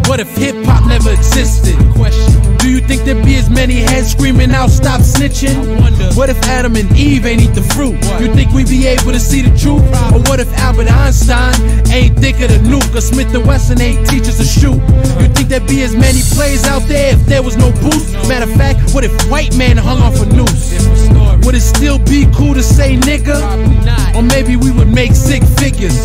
What if hip-hop never existed? Do you think there'd be as many heads screaming out, stop snitching? What if Adam and Eve ain't eat the fruit? You think we'd be able to see the truth? Or what if Albert Einstein ain't think of the nuke? Or Smith & Wesson ain't teach us to shoot? You think there'd be as many plays out there if there was no boost? Matter of fact, what if white man hung off a noose? Would it still be cool to say nigga? Or maybe we would make sick figures?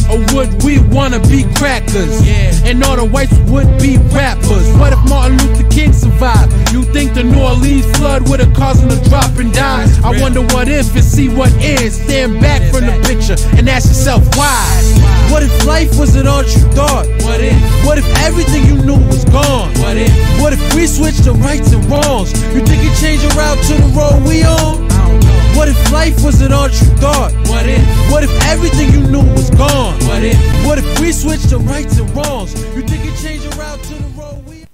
Or would we wanna be crackers? And all the whites would be rappers. What if Martin Luther King survived? You think the New Orleans flood would've caused him to drop and die? I wonder what if and see what is. Stand back from the picture and ask yourself why. What if life was an all you thought? What if everything you knew was gone? What if we switched to rights and wrongs? You think you'd change your route to the road we on? What if life wasn't all you thought? What if everything you knew was gone? What if we switched to rights and wrongs? You think you'd change your route to the road we on?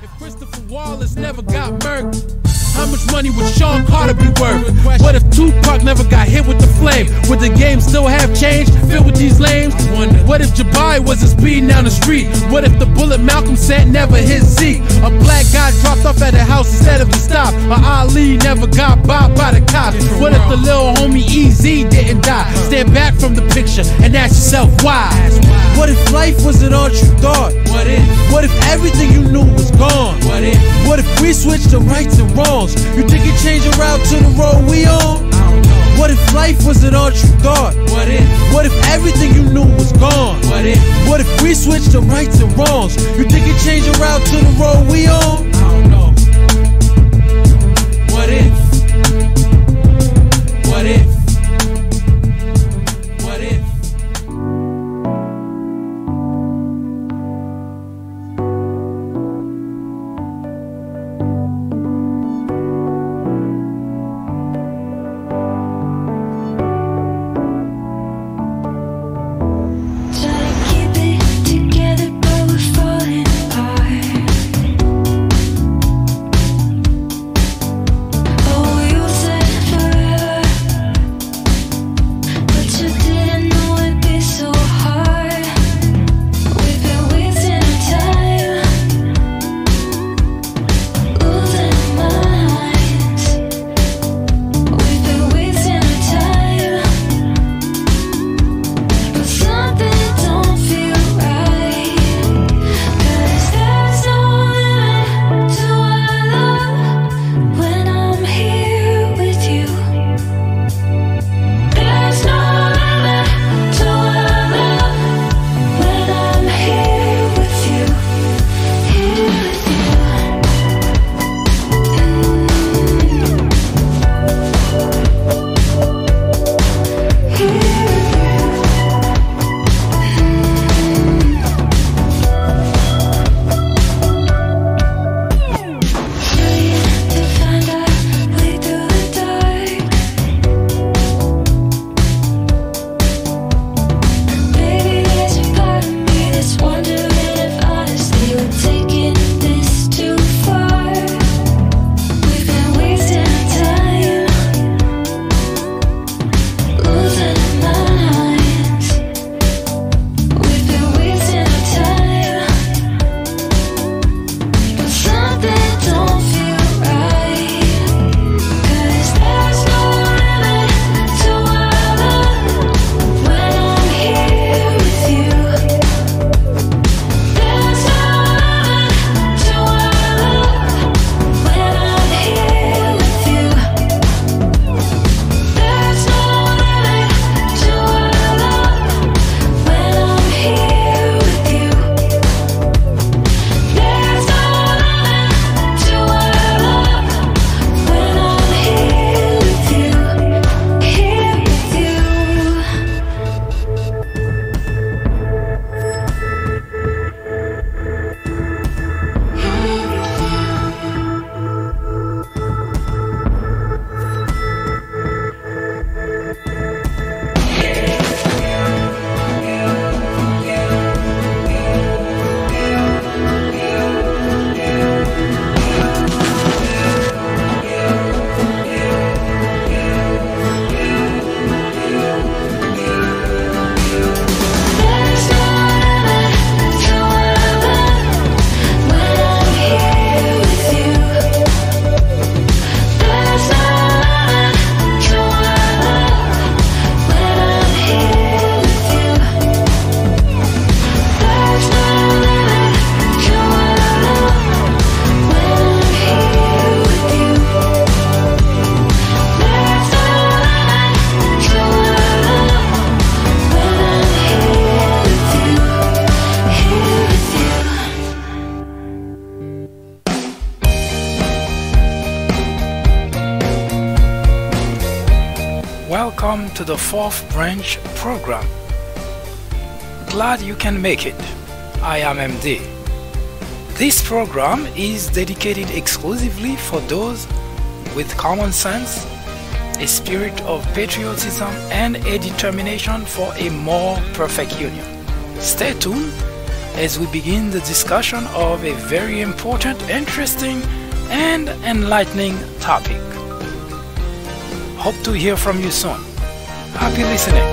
If Christopher Wallace never got murked, how much money would Sean Carter be worth? What if Tupac never got hit with the flame? Would the game still have change filled with these lames? What if Jabari wasn't speeding down the street? What if the bullet Malcolm sent never hit Zeke? A black guy dropped off at the house instead of a stop? Or Ali never got bopped by the cops? What if the little homie Easy didn't die? Stand back from the picture and ask yourself why. What if life wasn't all you thought? What if everything you knew was gone? What if we switched to rights and wrongs? You think you'd change your route to the road we on? What if life wasn't all you thought? What if everything you knew was gone? What if we switched to rights and wrongs? You think you'd change your route to the road we on? I don't know. What if? What if? What if? welcome to the Fourth Branch program. Glad you can make it. I am MD. This program is dedicated exclusively for those with common sense, a spirit of patriotism, and a determination for a more perfect union. Stay tuned as we begin the discussion of a very important, interesting, and enlightening topic. Hope to hear from you soon. Happy listening.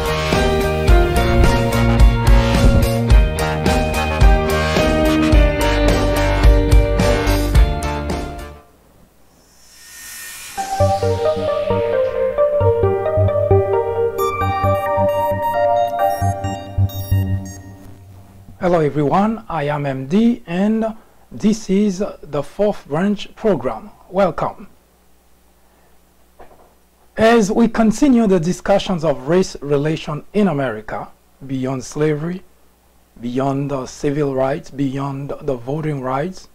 Hello everyone, I am MD and this is the Fourth Branch program. Welcome. As we continue the discussions of race relations in America, beyond slavery, beyond the civil rights, beyond the voting rights,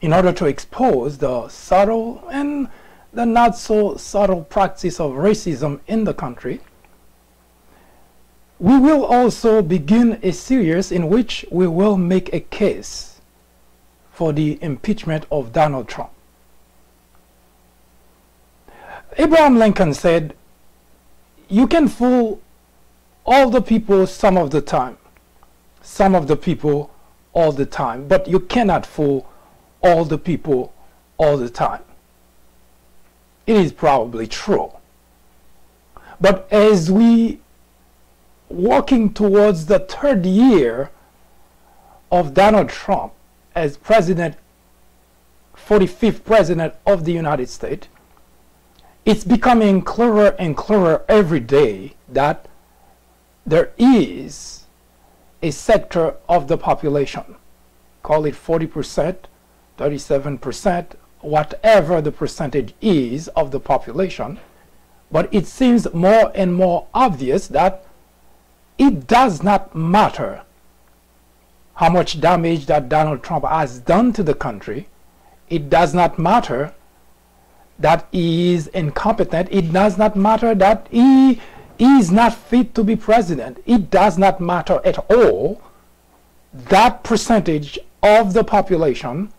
in order to expose the subtle and the not so subtle practice of racism in the country, we will also begin a series in which we will make a case for the impeachment of Donald Trump. Abraham Lincoln said, "You can fool all the people some of the time, some of the people all the time, but you cannot fool all the people all the time." It is probably true. But as we walking towards the third year of Donald Trump as president, 45th president of the United States, it's becoming clearer and clearer every day that there is a sector of the population, call it 40%, 37%, whatever the percentage is of the population, but it seems more and more obvious that it does not matter how much damage that Donald Trump has done to the country. It does not matter that he is incompetent. It does not matter that he is not fit to be president. It does not matter at all. That percentage of the population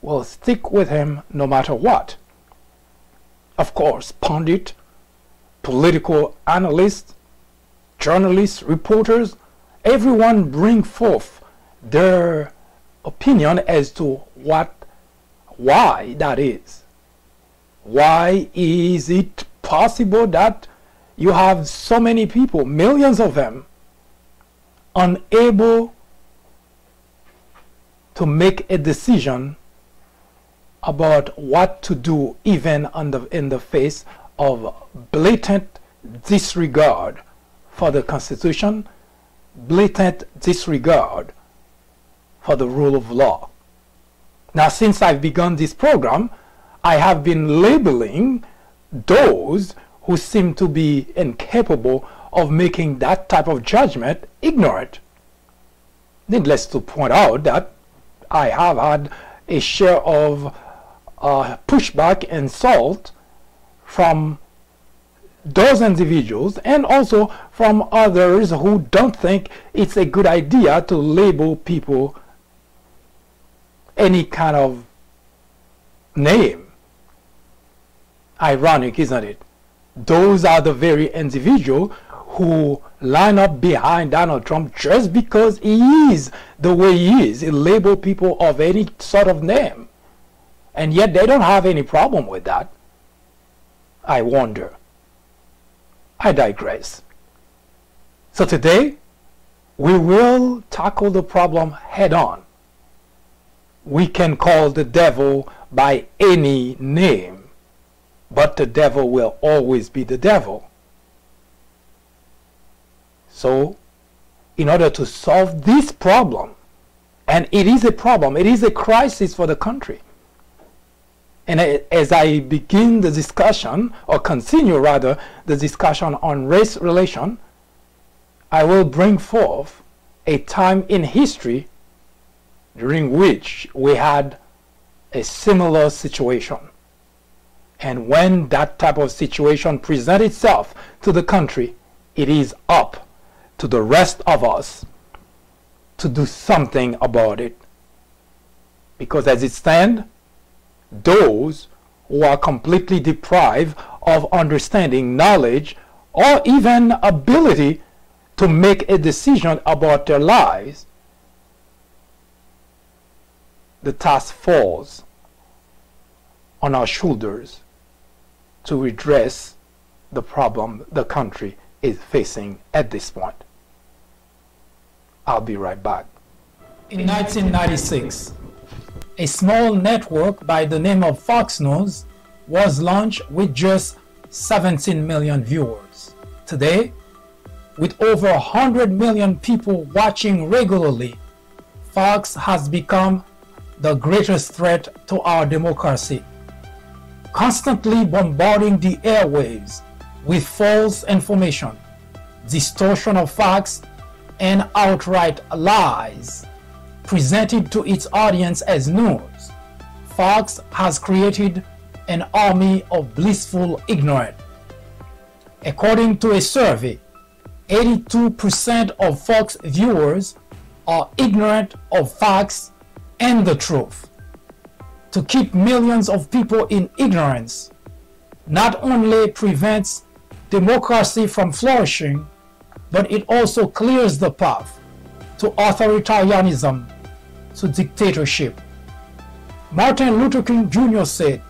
will stick with him no matter what. Of course, pundit, political analysts, journalists, reporters, everyone bring forth their opinion as to why that is. Why is it possible that you have so many people, millions of them, unable to make a decision about what to do, even in the face of blatant disregard for the Constitution, blatant disregard for the rule of law? Now, since I've begun this program, I have been labeling those who seem to be incapable of making that type of judgment ignorant. Needless to point out that I have had a share of pushback and insult from those individuals and also from others who don't think it's a good idea to label people any kind of name. Ironic, isn't it? Those are the very individuals who line up behind Donald Trump just because he is the way he is. He label people of any sort of name. And yet they don't have any problem with that. I wonder. I digress. So today, we will tackle the problem head on. We can call the devil by any name, but the devil will always be the devil. So, in order to solve this problem, and it is a problem, it is a crisis for the country. And as I begin the discussion, or continue rather, the discussion on race relation, I will bring forth a time in history during which we had a similar situation. And when that type of situation presents itself to the country, it is up to the rest of us to do something about it. Because as it stands, those who are completely deprived of understanding, knowledge, or even ability to make a decision about their lives, the task falls on our shoulders to redress the problem the country is facing at this point. I'll be right back. In 1996, a small network by the name of Fox News was launched with just 17 million viewers. Today, with over 100 million people watching regularly, Fox has become the greatest threat to our democracy, constantly bombarding the airwaves with false information, distortion of facts, and outright lies presented to its audience as news. Fox has created an army of blissful ignorance. According to a survey, 82% of Fox viewers are ignorant of facts and the truth. To keep millions of people in ignorance not only prevents democracy from flourishing, but it also clears the path to authoritarianism, to dictatorship. Martin Luther King Jr. said,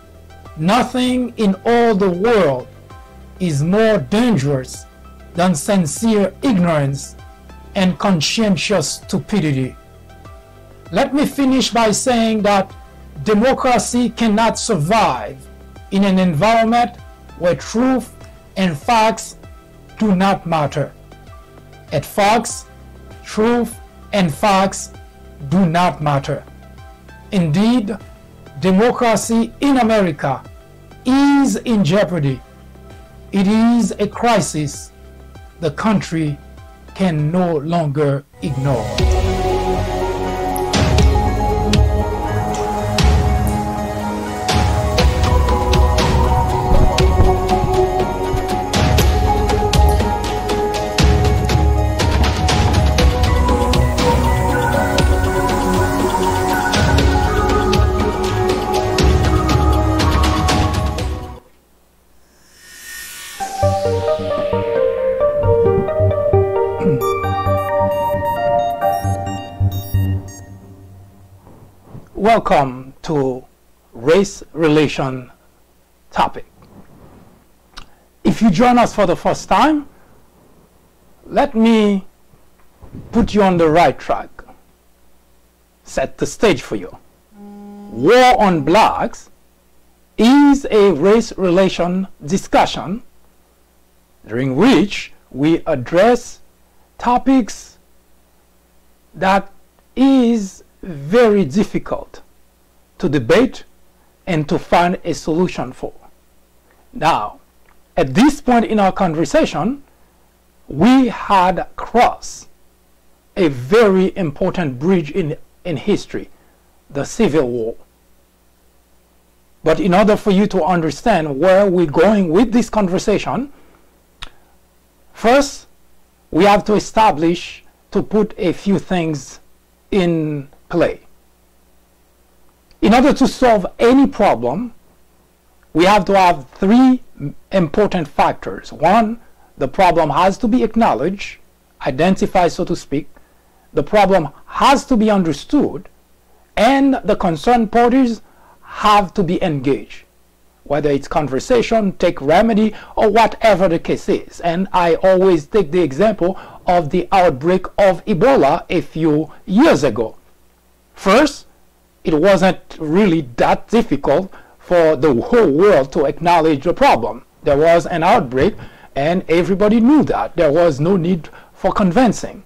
"Nothing in all the world is more dangerous than sincere ignorance and conscientious stupidity." Let me finish by saying that democracy cannot survive in an environment where truth and facts do not matter. At Fox, truth and facts do not matter. Indeed, democracy in America is in jeopardy. It is a crisis the country can no longer ignore. Welcome to Race Relation topic. If you join us for the first time, let me put you on the right track, set the stage for you. War on Blacks is a race relation discussion during which we address topics that is very difficult to debate and to find a solution for. Now, at this point in our conversation, we had crossed a very important bridge in history, the Civil War. But in order for you to understand where we're going with this conversation, first, we have to establish, to put a few things in play. In order to solve any problem, we have to have three important factors. One, the problem has to be acknowledged, identified, so to speak. The problem has to be understood, and the concerned parties have to be engaged, whether it's conversation, take remedy, or whatever the case is. And I always take the example of the outbreak of Ebola a few years ago. First, it wasn't really that difficult for the whole world to acknowledge the problem. There was an outbreak, and everybody knew that. There was no need for convincing.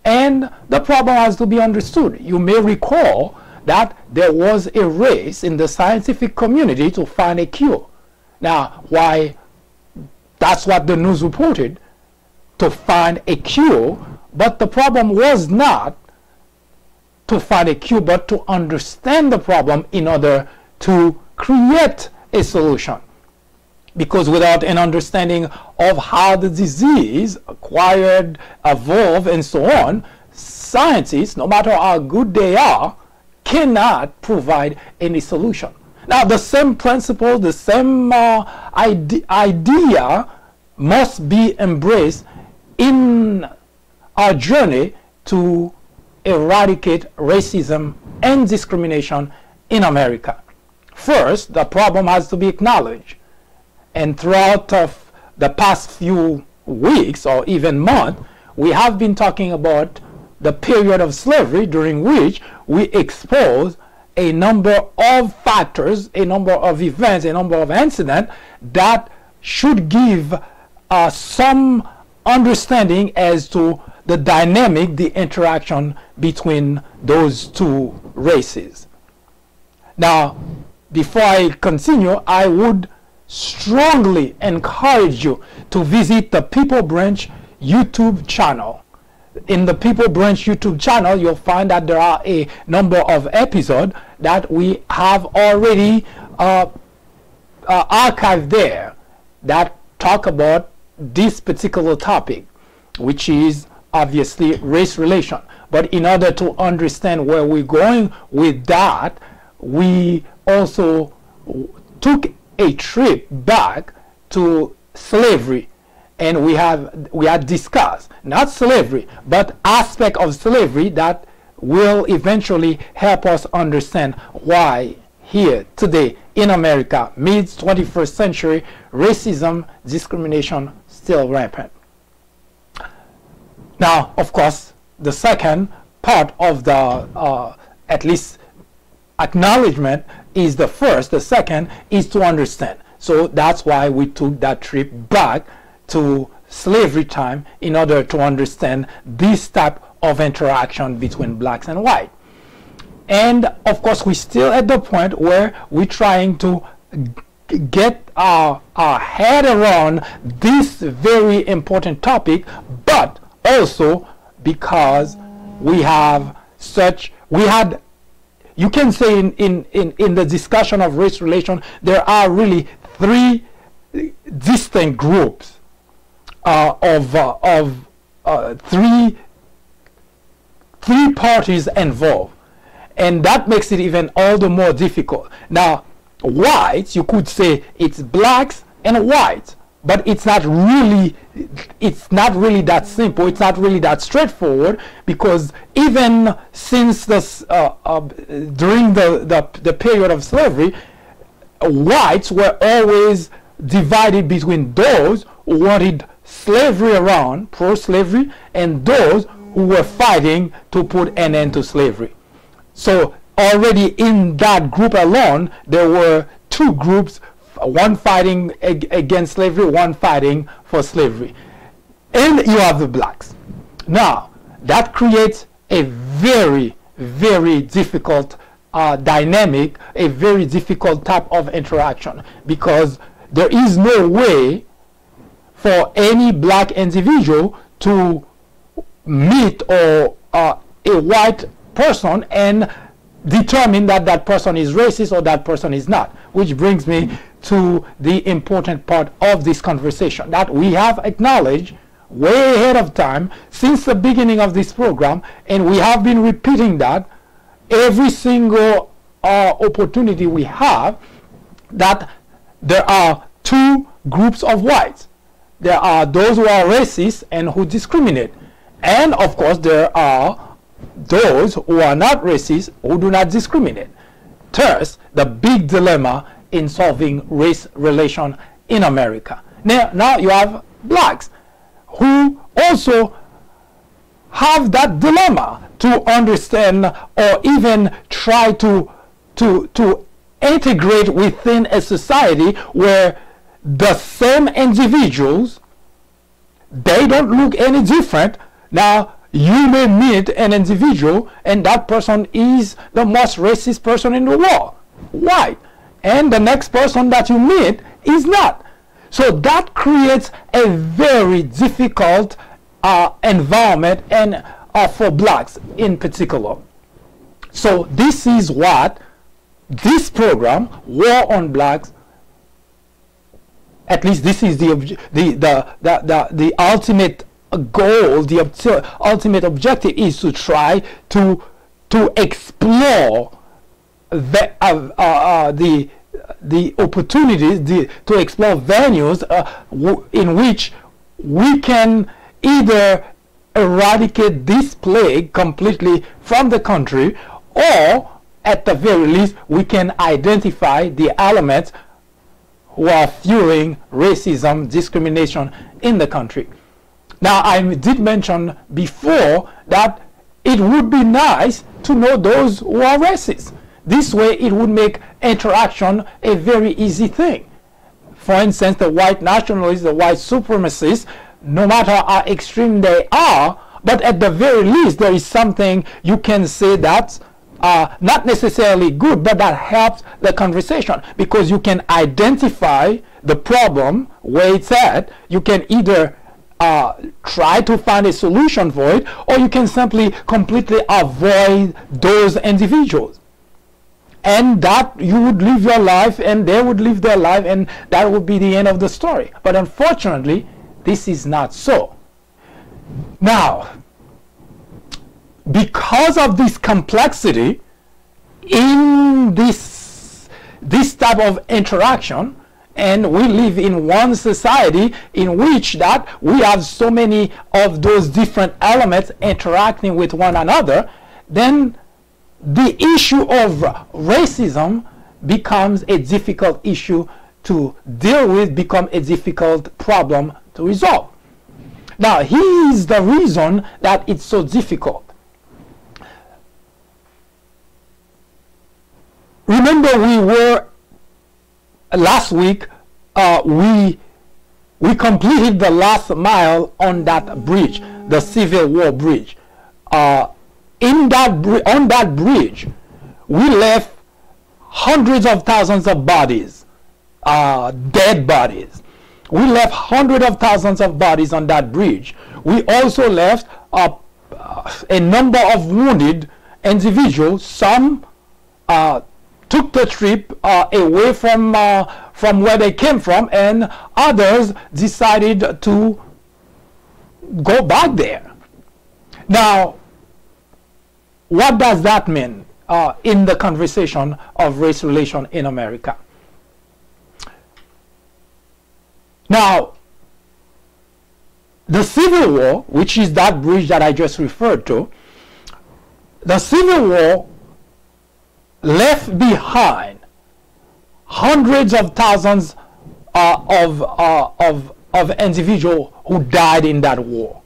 And the problem has to be understood. You may recall that there was a race in the scientific community to find a cure. Now, why? That's what the news reported, to find a cure, but the problem was not to find a cure, but to understand the problem in order to create a solution. because without an understanding of how the disease acquired, evolved, and so on, scientists, no matter how good they are, cannot provide any solution. Now, the same principle, the same idea must be embraced in our journey to eradicate racism and discrimination in America. First, the problem has to be acknowledged. And throughout the past few weeks or even months, we have been talking about the period of slavery during which we expose a number of factors, a number of events, a number of incidents that should give some understanding as to the dynamic, the interaction between those two races. Now, before I continue, I would strongly encourage you to visit the People Branch YouTube channel. In the People Branch YouTube channel, you'll find that there are a number of episodes that we have already archived there that talk about this particular topic, which is obviously race relation. But in order to understand where we're going with that, we also took a trip back to slavery, and we had discussed not slavery but aspect of slavery that will eventually help us understand why here today in America, mid 21st century, racism, discrimination still rampant. Now, of course, the second part of the at least acknowledgement is the first. The second is to understand. So that's why we took that trip back to slavery time in order to understand this type of interaction between blacks and white. And of course, we're still at the point where we're trying to get our head around this very important topic, but also because we had, you can say in the discussion of race relation, there are really three distinct groups three parties involved, and that makes it even all the more difficult. Now, whites, you could say it's blacks and whites, but it's not really that simple. It's not really that straightforward, because even since this during the period of slavery, whites were always divided between those who wanted slavery around, pro-slavery, and those who were fighting to put an end to slavery. So already in that group alone, there were two groups, one fighting against slavery, one fighting for slavery. And you have the blacks. Now, that creates a very, very difficult dynamic, a very difficult type of interaction, because there is no way for any black individual to meet a white person and determine that that person is racist or that person is not. Which brings me to the important part of this conversation that we have acknowledged way ahead of time since the beginning of this program, and we have been repeating that every single opportunity we have, that there are two groups of whites. There are those who are racist and who discriminate, and of course there are those who are not racist, who do not discriminate. Thus, the big dilemma in solving race relation in America. Now you have blacks who also have that dilemma to understand or even try to integrate within a society where the same individuals, they don't look any different. Now, you may meet an individual and that person is the most racist person in the world, white, and the next person that you meet is not. So that creates a very difficult environment, and for blacks in particular. So this is what this program, War on Blacks, at least this is the ultimate goal, the ultimate objective is to try to explore the opportunities, to explore venues in which we can either eradicate this plague completely from the country, or at the very least we can identify the elements who are fueling racism, discrimination in the country. Now, I did mention before that it would be nice to know those who are racist. This way it would make interaction a very easy thing. For instance, the white nationalists, the white supremacists, no matter how extreme they are, but at the very least there is something you can say that's not necessarily good, but that helps the conversation, because you can identify the problem where it's at. You can either try to find a solution for it, or you can simply completely avoid those individuals, and that you would live your life and they would live their life, and that would be the end of the story. But unfortunately this is not so. Now, because of this complexity in this type of interaction, and we live in one society in which that we have so many of those different elements interacting with one another, then the issue of racism becomes a difficult issue to deal with, become a difficult problem to resolve. Now, here is the reason that it's so difficult. Remember, we were last week, we completed the last mile on that bridge, the Civil War bridge. On that bridge, we left hundreds of thousands of bodies, dead bodies. We left hundreds of thousands of bodies on that bridge. We also left a number of wounded individuals. Some took the trip away from where they came from, and others decided to go back there. Now, what does that mean in the conversation of race relation in America? Now, the Civil War, which is that bridge that I just referred to, the Civil War left behind hundreds of thousands of individuals who died in that war.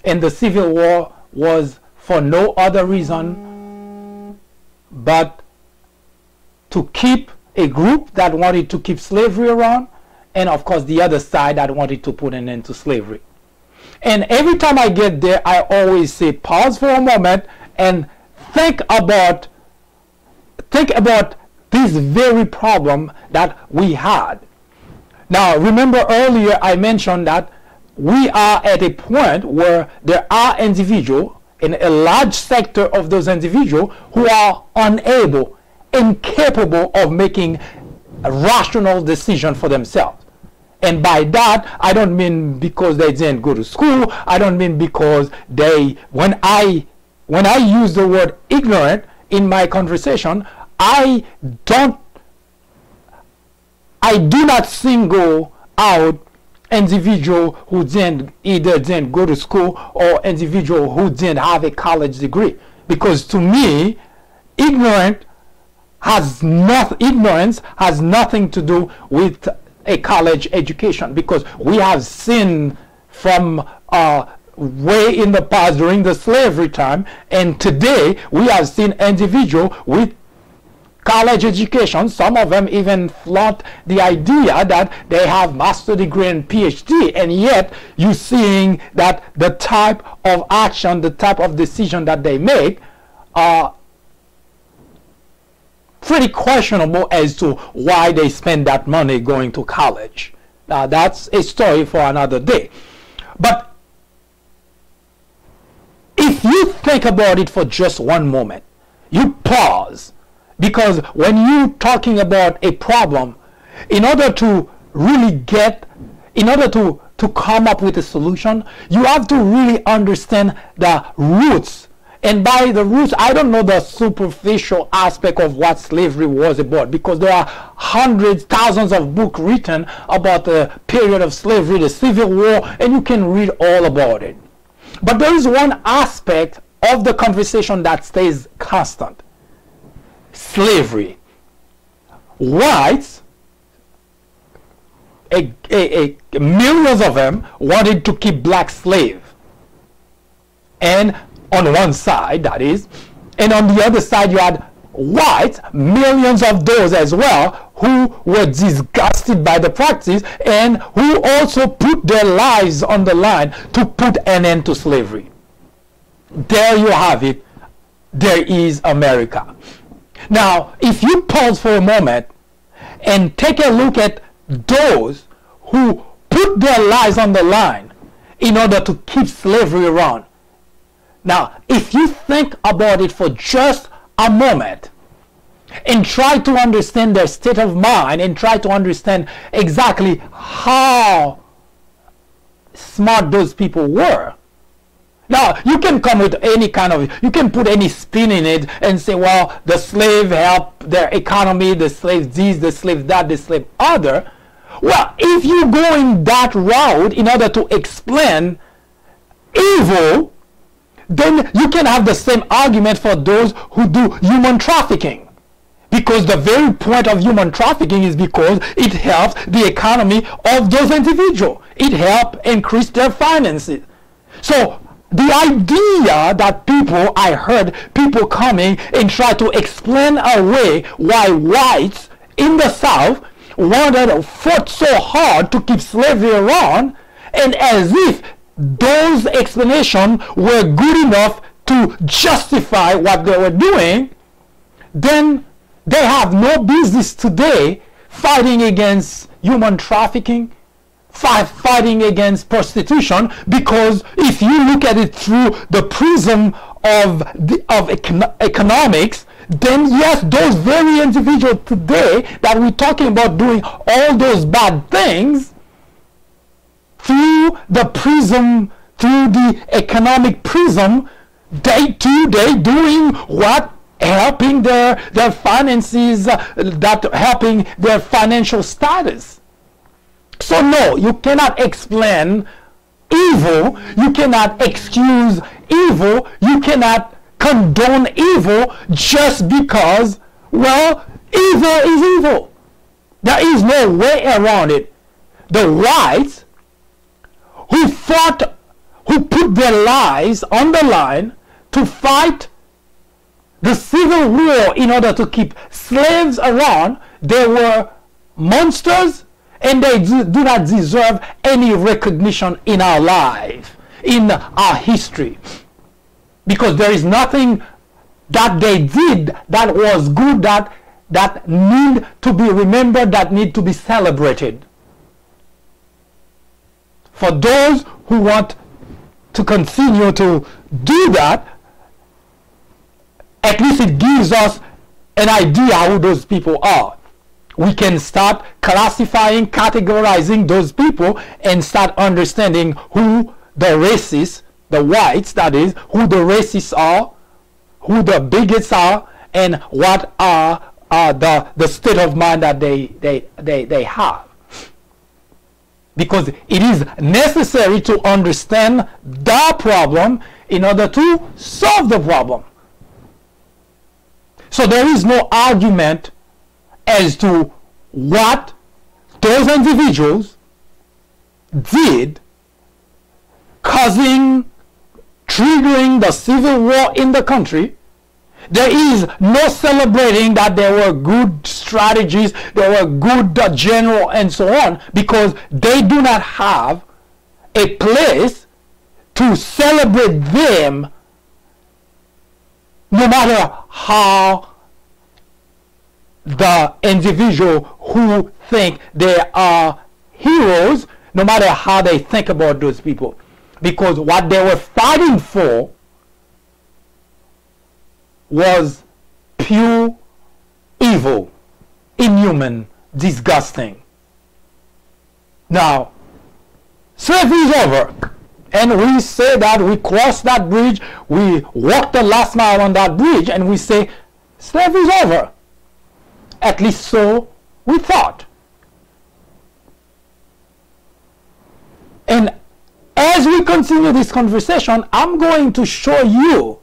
And the Civil War was for no other reason but to keep a group that wanted to keep slavery around, and of course the other side that wanted to put an end to slavery. And every time I get there, I always say, pause for a moment and think about this very problem that we had. Now, remember earlier I mentioned that we are at a point where there are individuals, in a large sector of those individuals, who are unable, incapable of making a rational decision for themselves. And by that, I don't mean because they didn't go to school. I don't mean because they, when I use the word ignorant in my conversation, I do not single out individual who either didn't go to school or individual who didn't have a college degree, because to me, ignorance has nothing to do with a college education, because we have seen from way in the past during the slavery time and today, we have seen individuals with college education. Some of them even flaunt the idea that they have master degree and PhD, and yet you're seeing that the type of action, the type of decision that they make are pretty questionable as to why they spend that money going to college. Now, that's a story for another day. But if you think about it for just one moment, you pause, because when you're talking about a problem, in order to really get, in order to come up with a solution, you have to really understand the roots. And by the roots, I don't know the superficial aspect of what slavery was about, because there are hundreds, thousands of books written about the period of slavery, the Civil War, and you can read all about it. But there is one aspect of the conversation that stays constant. Slavery. Whites, millions of them, wanted to keep black slaves. And on one side, that is, and on the other side you had whites, millions of those as well, who were disgusted by the practice and who also put their lives on the line to put an end to slavery. There you have it. There is America. Now, if you pause for a moment and take a look at those who put their lives on the line in order to keep slavery around. Now, if you think about it for just a moment and try to understand their state of mind and try to understand exactly how smart those people were. Now, you can come with any kind of, you can put any spin in it and say, well, the slave helped their economy, the slave this, the slave that, the slave other. Well, if you go in that route in order to explain evil, then you can have the same argument for those who do human trafficking. Because the very point of human trafficking is because it helps the economy of those individuals. It helps increase their finances. So the idea that people, I heard people coming and try to explain away why whites in the South fought so hard to keep slavery around, and as if those explanations were good enough to justify what they were doing, then they have no business today fighting against human trafficking, fighting against prostitution, because if you look at it through the prism of economics, then yes, those very individuals today that we're talking about doing all those bad things, through the prism, through the economic prism, they doing what? Helping their finances, that helping their financial status. So no, you cannot explain evil, you cannot excuse evil, you cannot condone evil just because, well, evil is evil. There is no way around it. The whites who fought, who put their lives on the line to fight the Civil War in order to keep slaves around, they were monsters, and they do not deserve any recognition in our life, in our history. Because there is nothing that they did that was good, that need to be remembered, that need to be celebrated. For those who want to continue to do that, at least it gives us an idea who those people are. We can start classifying, categorizing those people and start understanding who the racists, the whites that is, who the racists are, who the bigots are, and what are the state of mind that they have. Because it is necessary to understand the problem in order to solve the problem. So there is no argument as to what those individuals did causing, triggering the Civil War in the country. There is no celebrating that there were good strategies, there were good general and so on, because they do not have a place to celebrate them, no matter how the individual who think they are heroes, no matter how they think about those people. Because what they were fighting for was pure evil, inhuman, disgusting. Now, slavery is over. And we say that we crossed that bridge, we walked the last mile on that bridge, and we say slavery is over. At least so we thought. And as we continue this conversation, I'm going to show you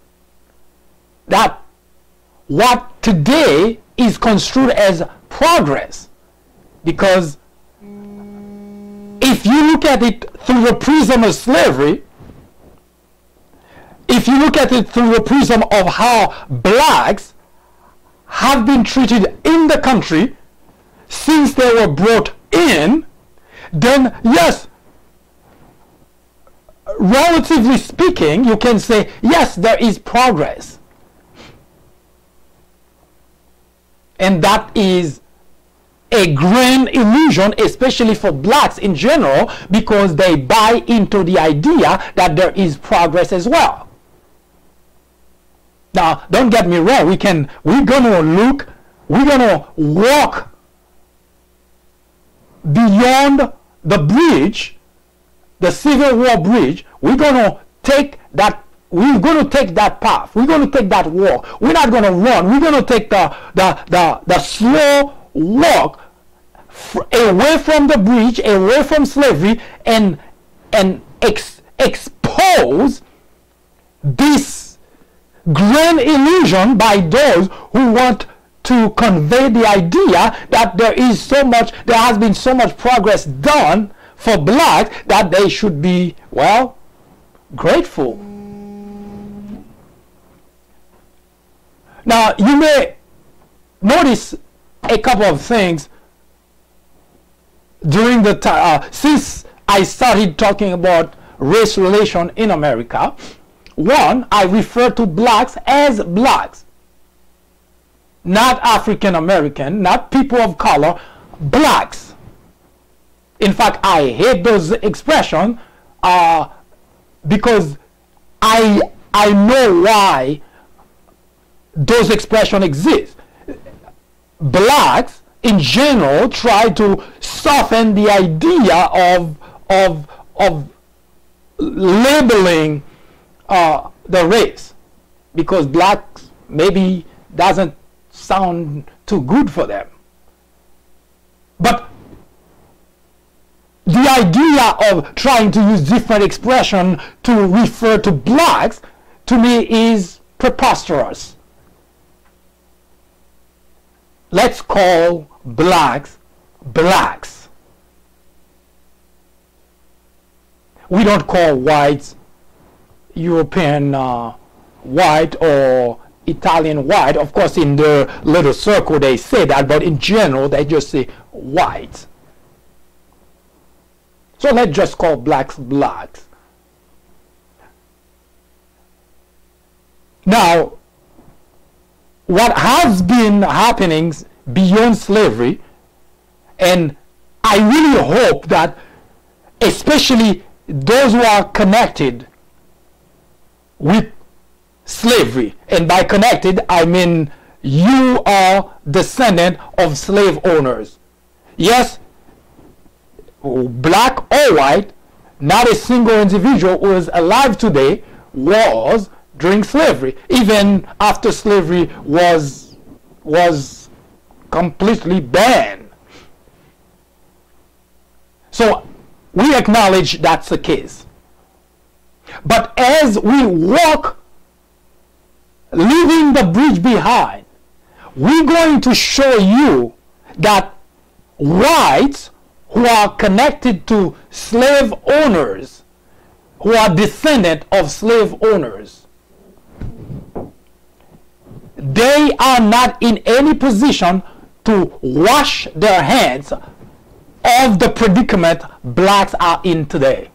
that what today is construed as progress. Because if you look at it through the prism of slavery, if you look at it through the prism of how blacks have been treated in the country since they were brought in, then yes, relatively speaking, you can say, yes, there is progress. And that is a grand illusion, especially for blacks in general, because they buy into the idea that there is progress as well. Now, don't get me wrong, we're gonna walk beyond the bridge, the Civil War bridge. We're gonna take that path. We're gonna take that walk. We're not gonna run. We're gonna take the slow walk away from the bridge, away from slavery, and expose this grand illusion by those who want to convey the idea that there has been so much progress done for blacks that they should be, well, grateful. Now, you may notice a couple of things during the time since I started talking about race relation in America. One, I refer to blacks as blacks, not African American, not people of color, blacks. In fact, I hate those expressions because I know why those expressions exist. Blacks in general try to soften the idea of labeling the race, because blacks maybe doesn't sound too good for them. But the idea of trying to use different expression to refer to blacks, to me, is preposterous. Let's call blacks blacks. We don't call whites European white or Italian white. Of course, in the little circle they say that, but in general they just say white. So let's just call blacks blacks. Now, what has been happening beyond slavery, and I really hope that especially those who are connected with slavery, and by connected I mean you are descendant of slave owners. Yes, black or white, not a single individual who is alive today was during slavery, even after slavery was completely banned. So we acknowledge that's the case. But as we walk, leaving the bridge behind, we're going to show you that whites who are connected to slave owners, who are descendants of slave owners, they are not in any position to wash their hands of the predicament blacks are in today.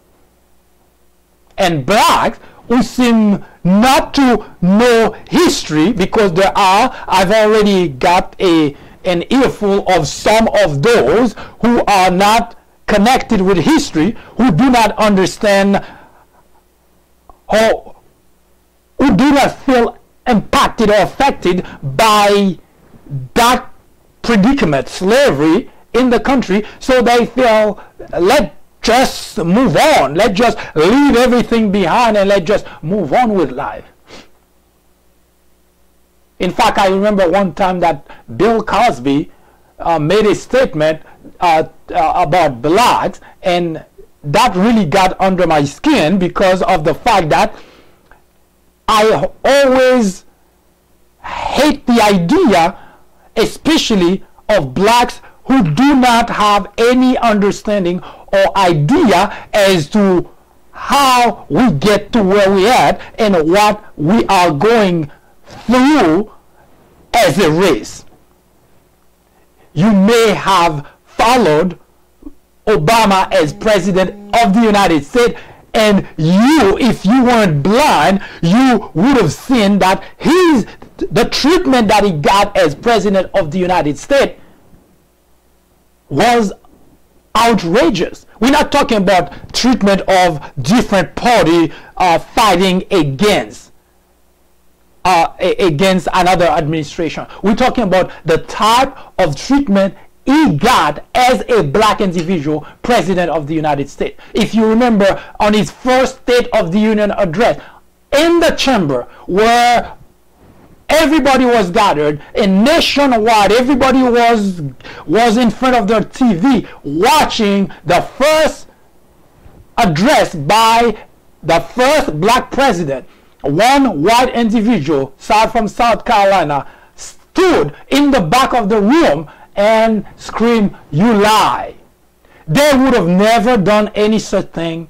And blacks who seem not to know history, because I've already got an earful of some of those who are not connected with history, who do not understand, who do not feel impacted or affected by that predicament, slavery, in the country, so they feel, let's just move on, let's just leave everything behind and let's just move on with life. In fact, I remember one time that Bill Cosby made a statement about blacks, and that really got under my skin because of the fact that I always hate the idea, especially of blacks who do not have any understanding or idea as to how we get to where we at and what we are going through as a race. You may have followed Obama as president of the United States, and you, if you weren't blind, you would have seen that the treatment that he got as president of the United States was outrageous. We're not talking about treatment of different party fighting against another administration. We're talking about the type of treatment he got as a black individual president of the United States. If you remember, on his first State of the Union address, in the chamber where everybody was gathered, and nationwide everybody was in front of their TV watching the first address by the first black president, one white individual from South Carolina stood in the back of the room and screamed, "You lie." They would have never done any such thing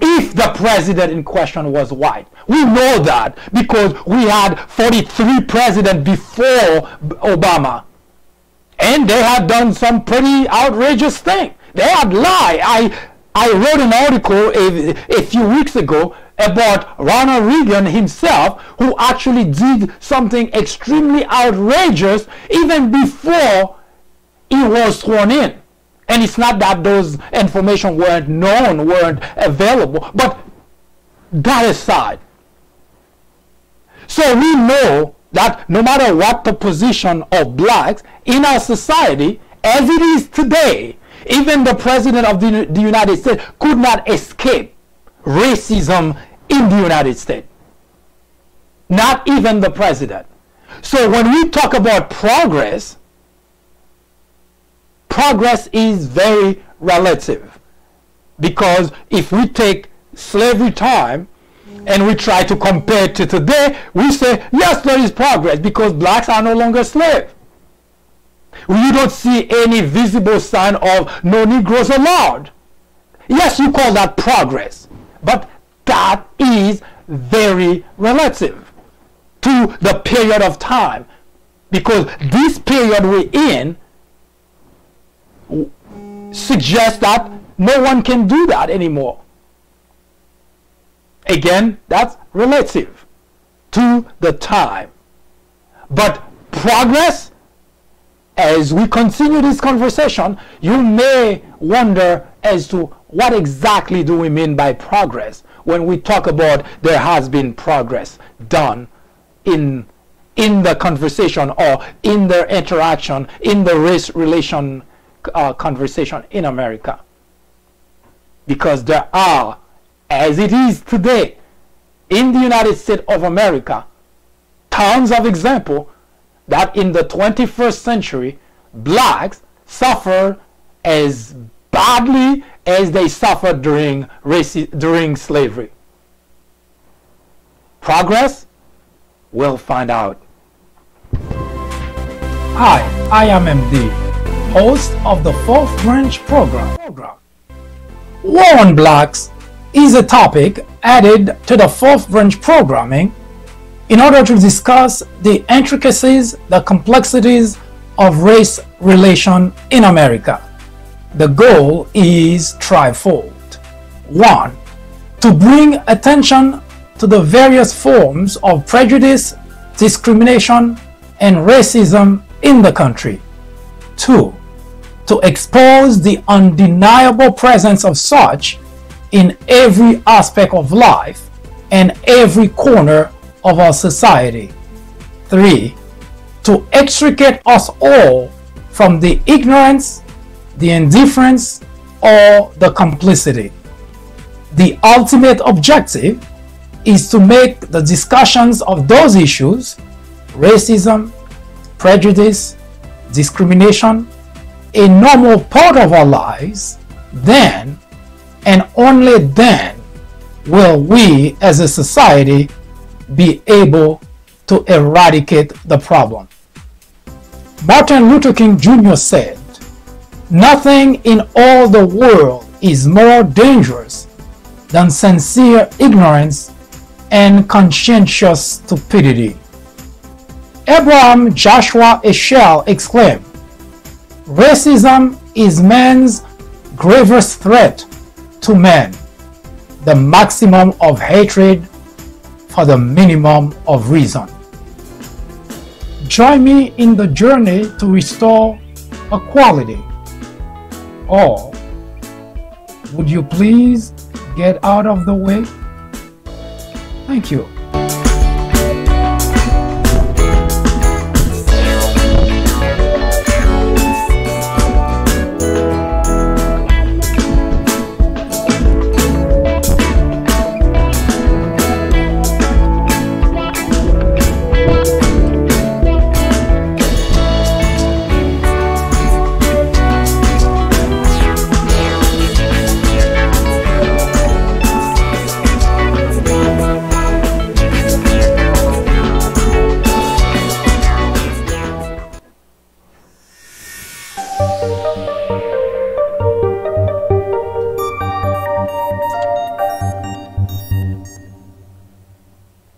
if the president in question was white. We know that because we had 43 presidents before Obama, and they had done some pretty outrageous thing. They had lied. I wrote an article a few weeks ago about Ronald Reagan himself, who actually did something extremely outrageous even before he was sworn in. And it's not that those information weren't known, weren't available, but that aside. So we know that no matter what the position of blacks in our society, as it is today, even the president of the United States could not escape racism in the United States. Not even the president. So when we talk about progress, progress is very relative. Because if we take slavery time and we try to compare it to today, we say, yes, there is progress because blacks are no longer slaves. You don't see any visible sign of no Negroes allowed. Yes, you call that progress, but that is very relative to the period of time, because this period we're in suggests that no one can do that anymore. Again, that's relative to the time. But progress, as we continue this conversation, you may wonder as to what exactly do we mean by progress when we talk about there has been progress done in the conversation or in the interaction, in the race relation conversation in America. Because there are, as it is today, in the United States of America, tons of examples that in the 21st century, blacks suffer as badly as they suffered during slavery. Progress? We'll find out. Hi, I am MD, host of the Fourth Branch program. War on Blacks is a topic added to the Fourth Branch programming in order to discuss the intricacies, the complexities of race relation in America. The goal is threefold. 1. To bring attention to the various forms of prejudice, discrimination, and racism in the country. 2. To expose the undeniable presence of such in every aspect of life and every corner of our society. 3. To extricate us all from the ignorance, the indifference, or the complicity. The ultimate objective is to make the discussions of those issues, racism, prejudice, discrimination, a normal part of our lives. Then, and only then, will we as a society be able to eradicate the problem. Martin Luther King Jr. said, "Nothing in all the world is more dangerous than sincere ignorance and conscientious stupidity." Abraham Joshua Heschel exclaimed, "Racism is man's gravest threat to man, the maximum of hatred for the minimum of reason." Join me in the journey to restore equality. Or would you please get out of the way? Thank you.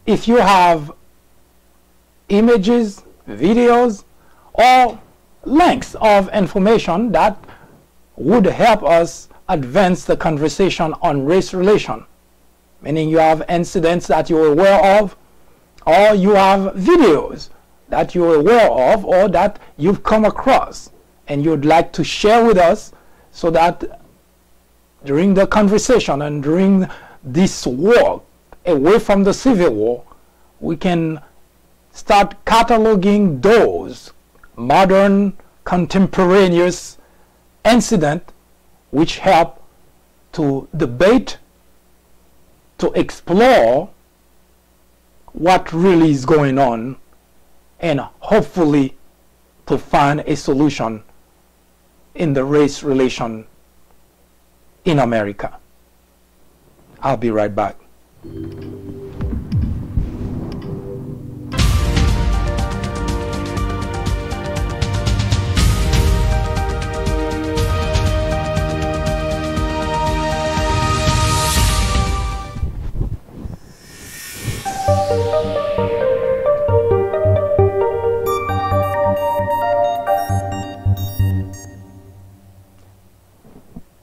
If you have images, videos, or links of information that would help us advance the conversation on race relation, meaning you have incidents that you're aware of, or you have videos that you're aware of or that you've come across and you'd like to share with us, so that during the conversation and during this walk away from the Civil War, we can start cataloging those modern, contemporaneous incidents which help to debate, to explore what really is going on, and hopefully to find a solution in the race relation in America. I'll be right back.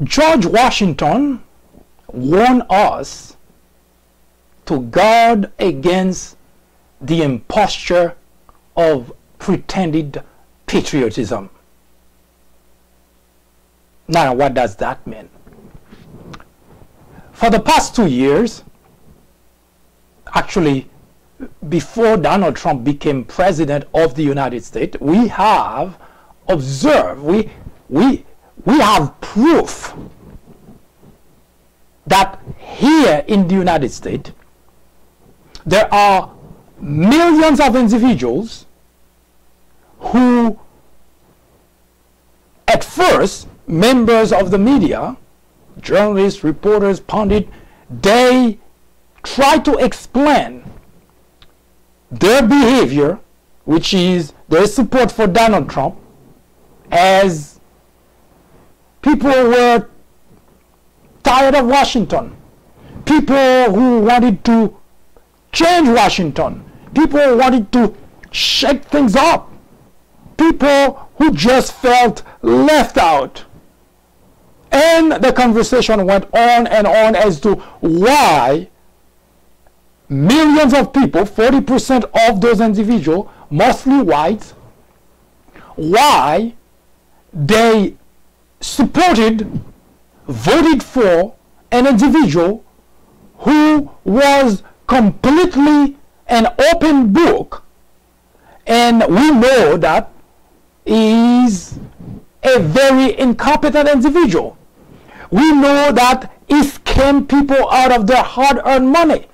George Washington warned us to guard against the imposture of pretended patriotism. Now, what does that mean? For the past 2 years, actually before Donald Trump became president of the United States, we have observed, we have proof that here in the United States there are millions of individuals who, at first, members of the media, journalists, reporters, pundits, they try to explain their behavior, which is their support for Donald Trump, as people were tired of Washington, people who wanted to change Washington, people who wanted to shake things up, people who just felt left out. And the conversation went on and on as to why millions of people, 40% of those individuals, mostly white, why they supported, voted for an individual who was completely an open book, and we know that he is a very incompetent individual. We know that he scammed people out of their hard-earned money.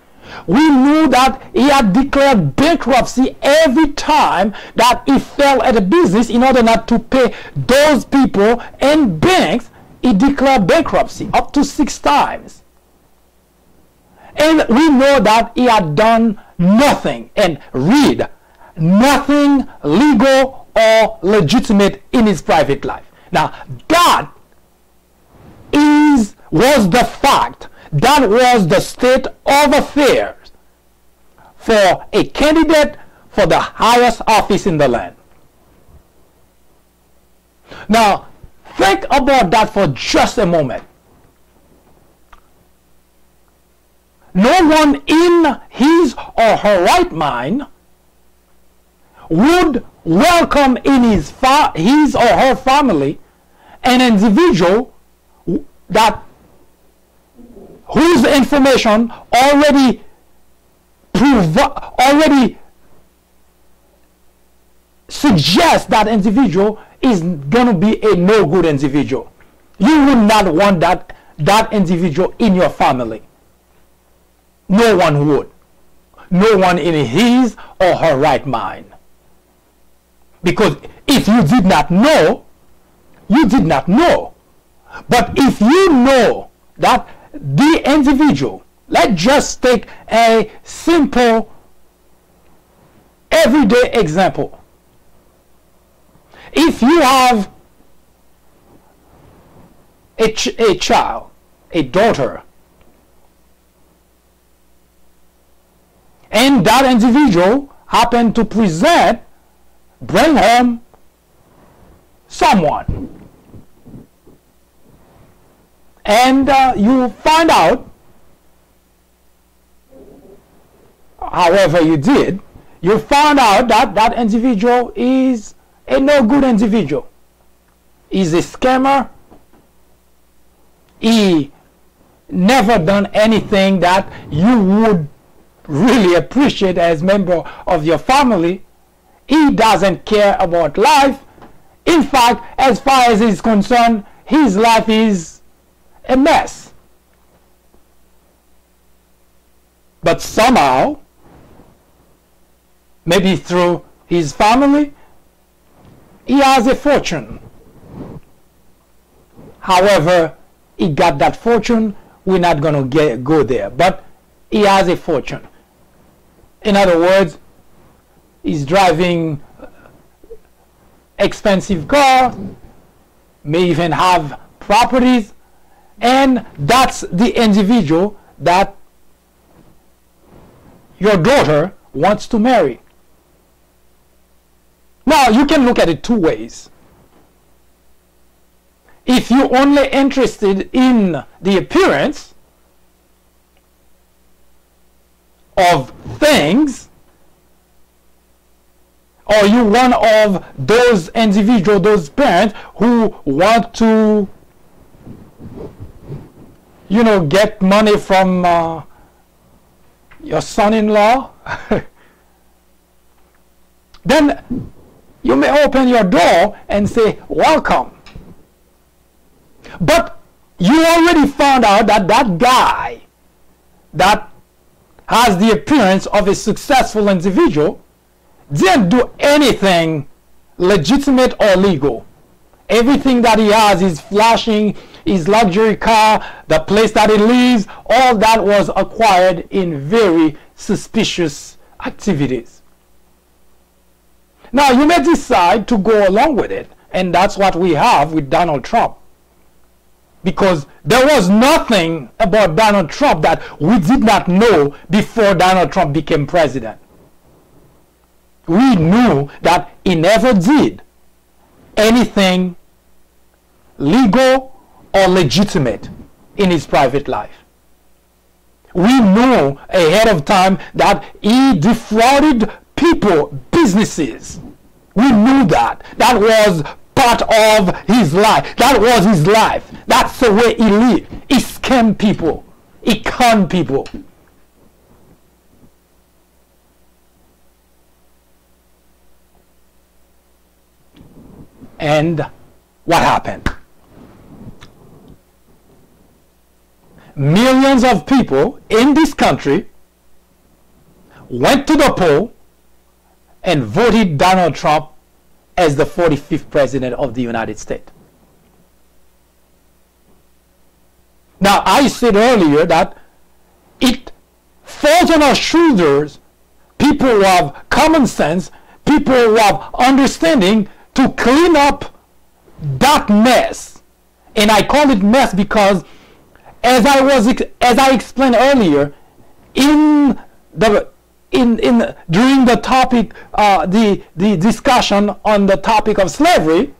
We knew that he had declared bankruptcy every time that he fell at a business in order not to pay those people and banks. He declared bankruptcy up to 6 times. And we know that he had done nothing, and read, nothing legal or legitimate in his private life. Now, that was the fact, that was the state of affairs for a candidate for the highest office in the land. Now, think about that for just a moment. No one in his or her right mind would welcome in his or her family an individual whose information already suggests that individual is going to be a no good individual. You would not want that individual in your family. No one would. No one in his or her right mind. Because if you did not know, you did not know. But if you know that the individual, let's just take a simple everyday example. If you have a child, a daughter, and that individual happened to bring home someone, and you find out, however you did, you found out that that individual is a no good individual. He's a scammer. He never done anything that you would really appreciate as member of your family. He doesn't care about life. In fact, as far as he's concerned, his life is a mess. But somehow, maybe through his family, he has a fortune. However he got that fortune, we're not going to go there. But he has a fortune. In other words, he's driving expensive car, may even have properties, and that's the individual that your daughter wants to marry. Now, you can look at it 2 ways. If you're only interested in the appearance of things, or you one of those individuals, those parents who want to, you know, get money from your son-in-law, then you may open your door and say, welcome. But you already found out that that guy that has the appearance of a successful individual didn't do anything legitimate or legal. Everything that he has is flashing, his luxury car, the place that he lives, all that was acquired in very suspicious activities. Now, you may decide to go along with it, and that's what we have with Donald Trump. Because there was nothing about Donald Trump that we did not know before Donald Trump became president. We knew that he never did anything legal or legitimate in his private life. We knew ahead of time that he defrauded people, businesses. We knew that. That was part of his life. That was his life. That's the way he lived. He scammed people. He conned people. And what happened? Millions of people in this country went to the poll and voted Donald Trump as the 45th president of the United States. Now, I said earlier that it falls on our shoulders, people who have common sense, people who have understanding, to clean up that mess. And I call it mess because, as I explained earlier, during the topic, the discussion on the topic of slavery,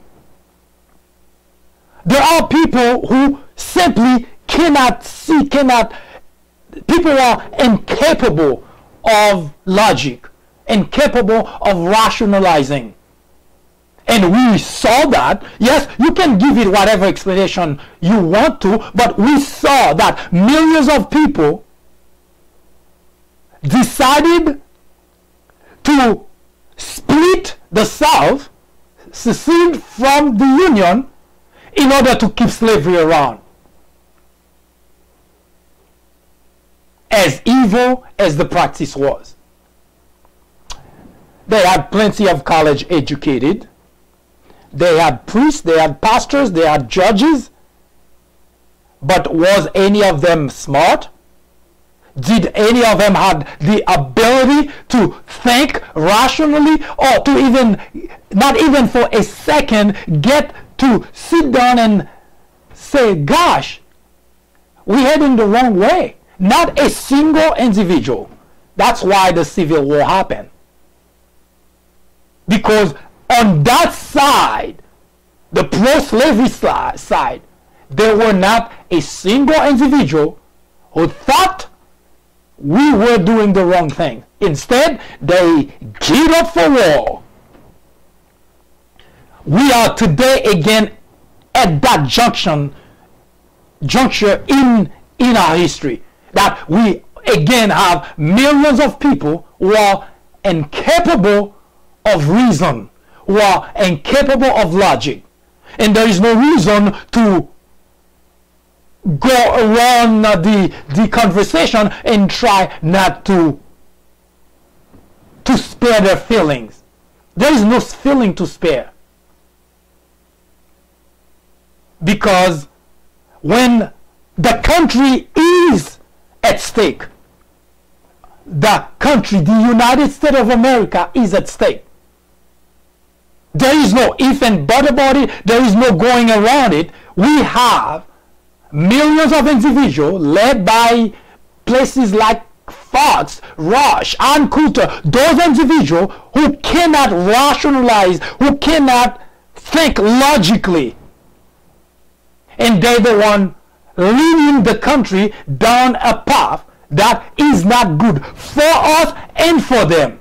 there are people who simply cannot see, people are incapable of logic, incapable of rationalizing. And we saw that. Yes, you can give it whatever explanation you want to, but we saw that millions of people decided to split the South, secede from the Union, in order to keep slavery around. As evil as the practice was. They had plenty of college educated. They had priests, they had pastors, they had judges. But was any of them smart? Did any of them have the ability to think rationally, or to even, not even for a second, get to sit down and say, gosh, we're heading the wrong way? Not a single individual. That's why the Civil War happened. Because on that side, the pro-slavery side, there were not a single individual who thought we were doing the wrong thing. Instead, they geared up for war. We are today again at that juncture in our history, that we again have millions of people who are incapable of reason, who are incapable of logic. And there is no reason to go around the conversation and try not to spare their feelings. There is no feeling to spare. Because when the country is at stake, the United States of America is at stake. There is no if and but about it. There is no going around it. We have millions of individuals led by places like Fox, Rush, and Coulter, those individuals who cannot rationalize, who cannot think logically. And they're the one leading the country down a path that is not good for us and for them.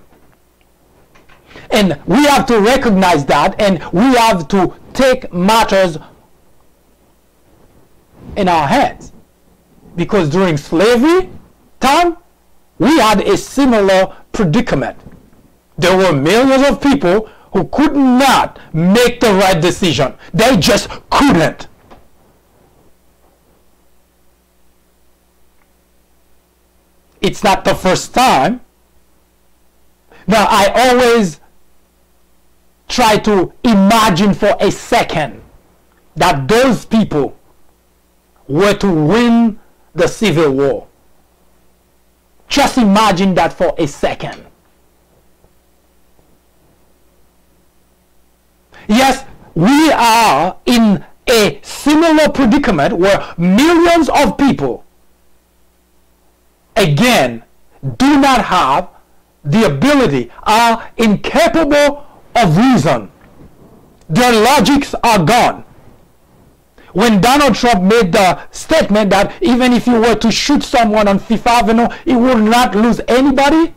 And we have to recognize that, and we have to take matters in our hands. Because during slavery time, we had a similar predicament. There were millions of people who could not make the right decision. They just couldn't. It's not the first time. Now, I always try to imagine for a second that those people were to win the Civil War. Just imagine that for a second. Yes, we are in a similar predicament where millions of people, again, do not have the ability, are incapable of reason. Their logics are gone. When Donald Trump made the statement that even if you were to shoot someone on Fifth Avenue, he would not lose anybody,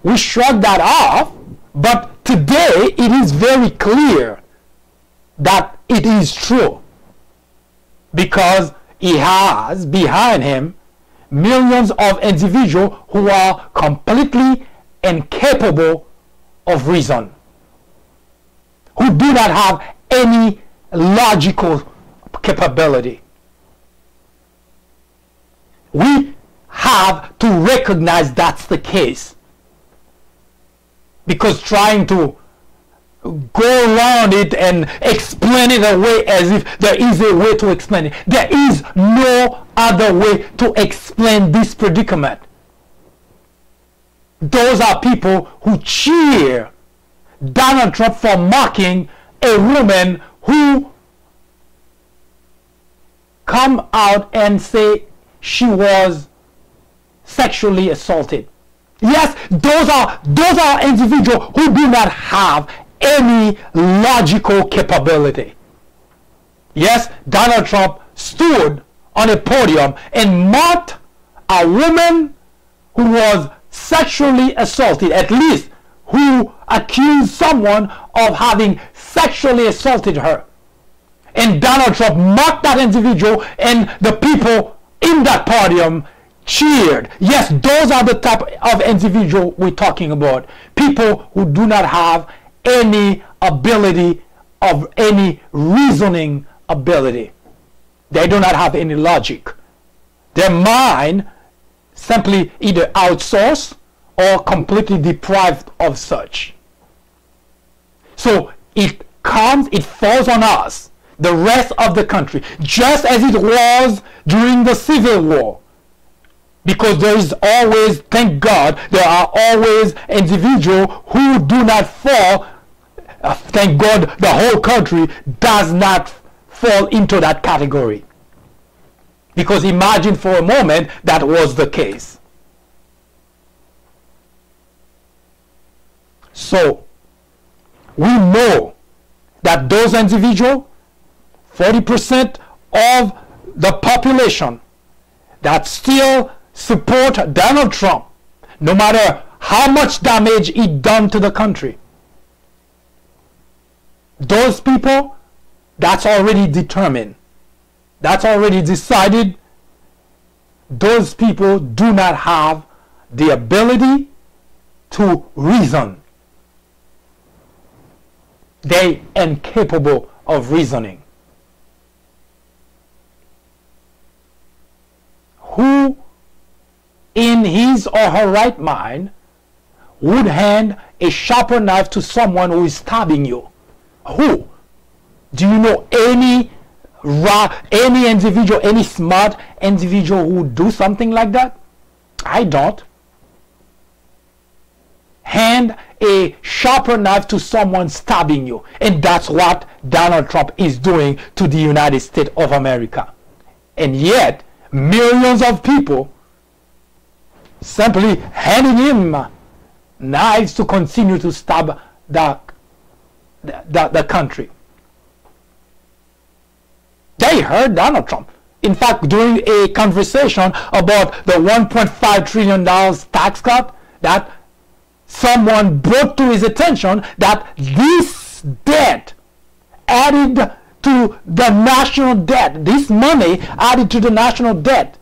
we shrugged that off. But today, it is very clear that it is true. Because he has behind him millions of individuals who are completely incapable of reason, who do not have any logical capability. We have to recognize that's the case, because trying to go around it and explain it away as if there is a way to explain it. There is no other way to explain this predicament. Those are people who cheer Donald Trump for mocking a woman who come out and say she was sexually assaulted. Yes, those are individuals who do not have any logical capability. Yes, Donald Trump stood on a podium and mocked a woman who was sexually assaulted, at least who accused someone of having sexually assaulted her. And Donald Trump mocked that individual, and the people in that podium cheered. Yes, those are the type of individual we're talking about. People who do not have any ability of any reasoning ability. They do not have any logic. Their mind simply either outsourced or completely deprived of such. So it falls on us, the rest of the country, just as it was during the Civil War. Because there is always, thank God, there are always individuals who do not fall. Thank God the whole country does not fall into that category. Because imagine for a moment that was the case. So we know that those individuals, 40% of the population that still support Donald Trump, no matter how much damage he done to the country, those people, that's already determined. That's already decided. Those people do not have the ability to reason. They are incapable of reasoning. Who in his or her right mind would hand a sharper knife to someone who is stabbing you? Who? Do you know any individual, any smart individual who would do something like that? I don't. Hand a sharper knife to someone stabbing you. And that's what Donald Trump is doing to the United States of America. And yet, millions of people simply handing him knives to continue to stab the country. They heard Donald Trump. In fact, during a conversation about the $1.5 trillion tax cut, that someone brought to his attention that this debt added to the national debt, this money added to the national debt,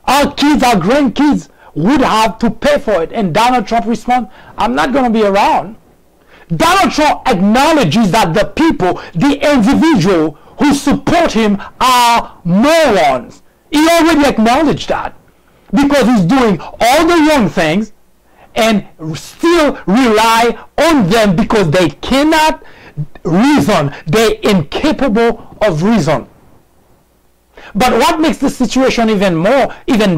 our kids, our grandkids would have to pay for it. And Donald Trump responds, I'm not going to be around. Donald Trump acknowledges that the people, the individual who support him are morons. He already acknowledged that, because he's doing all the wrong things and still rely on them because they cannot reason. They're incapable of reason. But what makes the situation even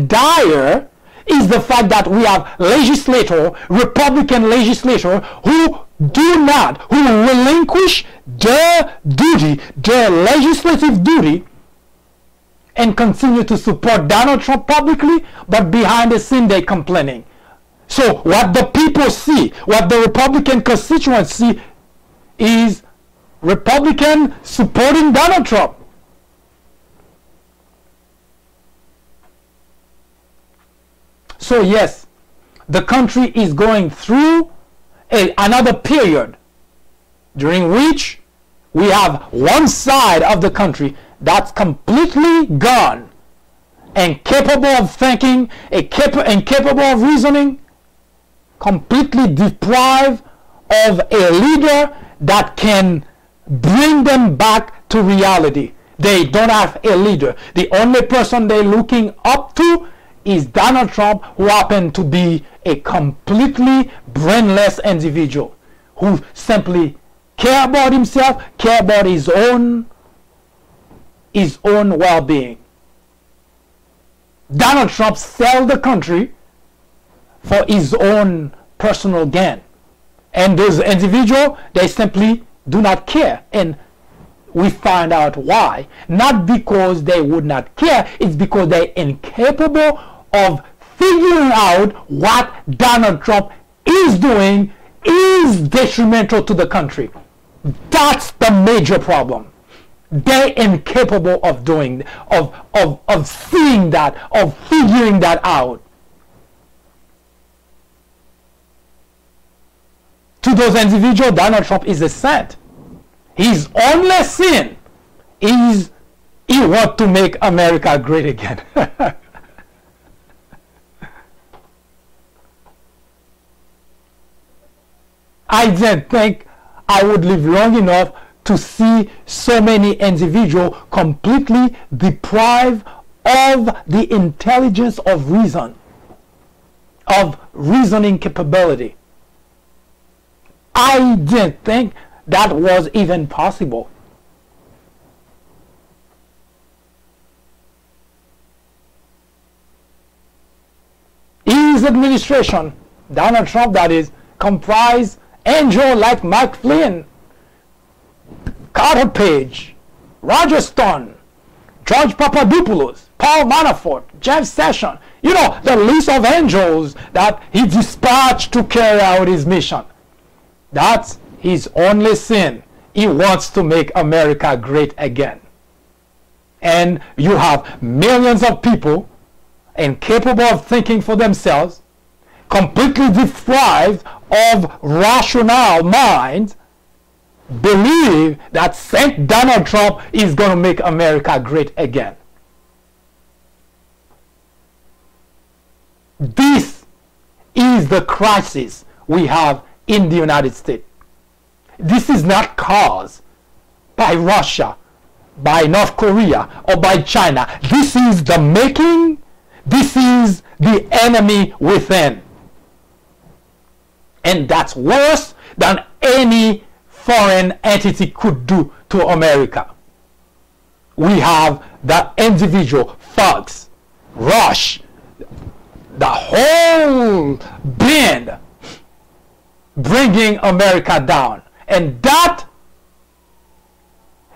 dire is the fact that we have Republican legislators who relinquish their duty, their legislative duty, and continue to support Donald Trump publicly, but behind the scene they're complaining. So what the people see, what the Republican constituents see, is Republican supporting Donald Trump. So yes, the country is going through another period during which we have one side of the country that's completely gone, incapable of thinking, incapable of reasoning, completely deprived of a leader that can bring them back to reality. They don't have a leader. The only person they're looking up to is Donald Trump, who happened to be a completely brainless individual who simply care about himself, care about his own well-being. Donald Trump sells the country for his own personal gain. And those individuals, they simply do not care. And we find out why. Not because they would not care, it's because they're incapable of figuring out what Donald Trump is doing is detrimental to the country. That's the major problem. They're incapable of doing, of seeing that, of figuring that out. To those individuals, Donald Trump is a saint. His only sin is he wants to make America great again. I didn't think I would live long enough to see so many individuals completely deprived of the intelligence of reason, of reasoning capability. I didn't think that was even possible. His administration, Donald Trump that is, comprised angels like Mike Flynn, Carter Page, Roger Stone, George Papadopoulos, Paul Manafort, Jeff Sessions. You know, the list of angels that he dispatched to carry out his mission. That's his only sin. He wants to make America great again. And you have millions of people incapable of thinking for themselves, completely deprived of rational mind, believe that Saint Donald Trump is going to make America great again. This is the crisis we have in the United States. This is not caused by Russia, by North Korea, or by China. This is the making, this is the enemy within. And that's worse than any foreign entity could do to America. We have the individual thugs, Rush, the whole band bringing America down. And that,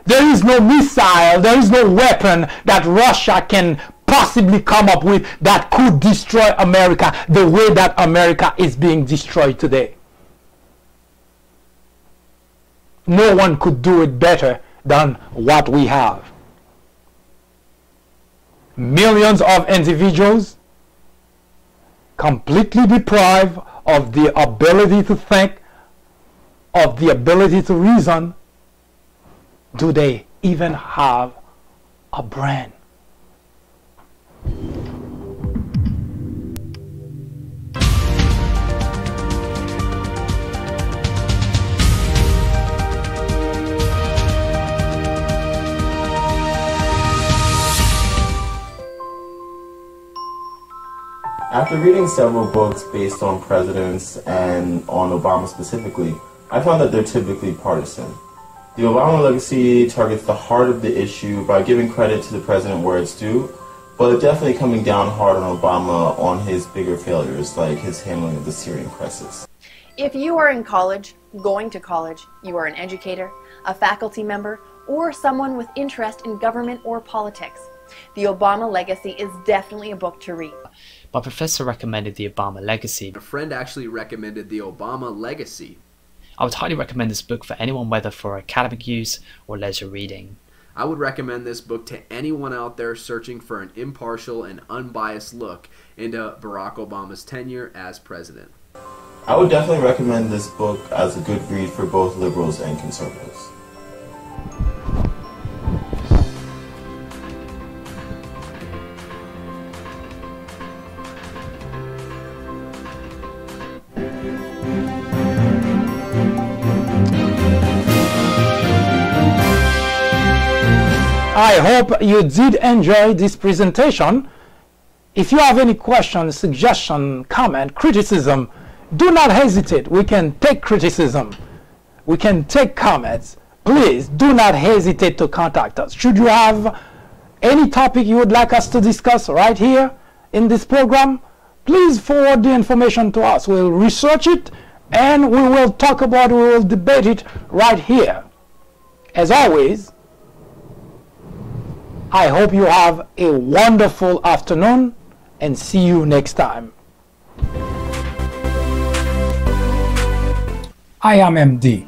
there is no missile, there is no weapon that Russia can possibly come up with that could destroy America the way that America is being destroyed today. No one could do it better than what we have. Millions of individuals completely deprived of the ability to think, of the ability to reason. Do they even have a brain? After reading several books based on presidents and on Obama specifically, I found that they're typically partisan. The Obama legacy targets the heart of the issue by giving credit to the president where it's due, but definitely coming down hard on Obama on his bigger failures, like his handling of the Syrian crisis. If you are in college, going to college, you are an educator, a faculty member, or someone with interest in government or politics, The Obama Legacy is definitely a book to read. My professor recommended The Obama Legacy. A friend actually recommended The Obama Legacy. I would highly recommend this book for anyone, whether for academic use or leisure reading. I would recommend this book to anyone out there searching for an impartial and unbiased look into Barack Obama's tenure as president. I would definitely recommend this book as a good read for both liberals and conservatives. I hope you did enjoy this presentation. If you have any questions, suggestion, comment, criticism, do not hesitate. We can take criticism. We can take comments. Please do not hesitate to contact us. Should you have any topic you would like us to discuss right here in this program, please forward the information to us. We'll research it and we will talk about it, we will debate it right here. As always, I hope you have a wonderful afternoon and see you next time. I am MD,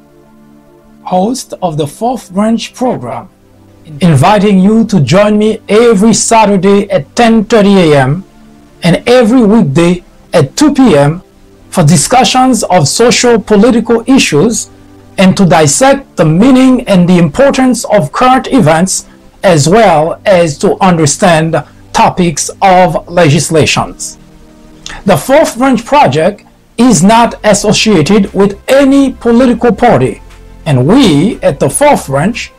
host of the Fourth Branch program, inviting you to join me every Saturday at 10:30 a.m. and every weekday at 2 p.m. for discussions of social political issues and to dissect the meaning and the importance of current events, as well as to understand topics of legislations. The Fourth Branch Project is not associated with any political party, and we at the Fourth Branch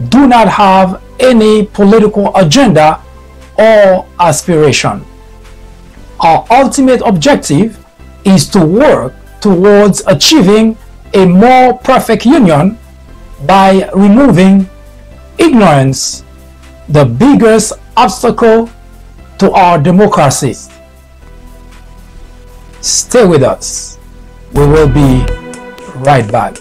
do not have any political agenda or aspiration. Our ultimate objective is to work towards achieving a more perfect union by removing ignorance, the biggest obstacle to our democracy. Stay with us. We will be right back.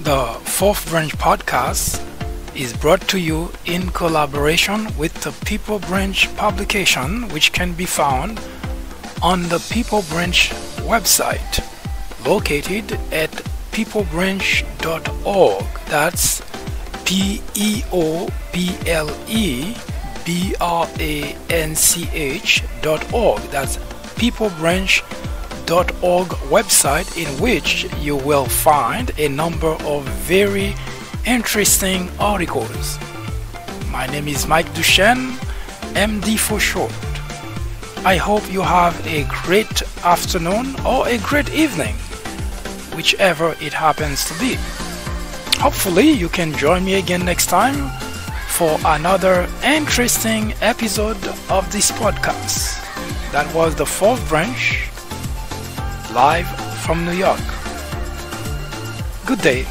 The Fourth Branch Podcast is brought to you in collaboration with the People Branch publication, which can be found on the People Branch website, located at peoplebranch.org. That's peoplebranch.org. That's peoplebranch.org website, in which you will find a number of very interesting articles. My name is Mike Duchesne, MD for short. I hope you have a great afternoon or a great evening, whichever it happens to be. Hopefully you can join me again next time for another interesting episode of this podcast. That was the Fourth Branch, live from New York. Good day.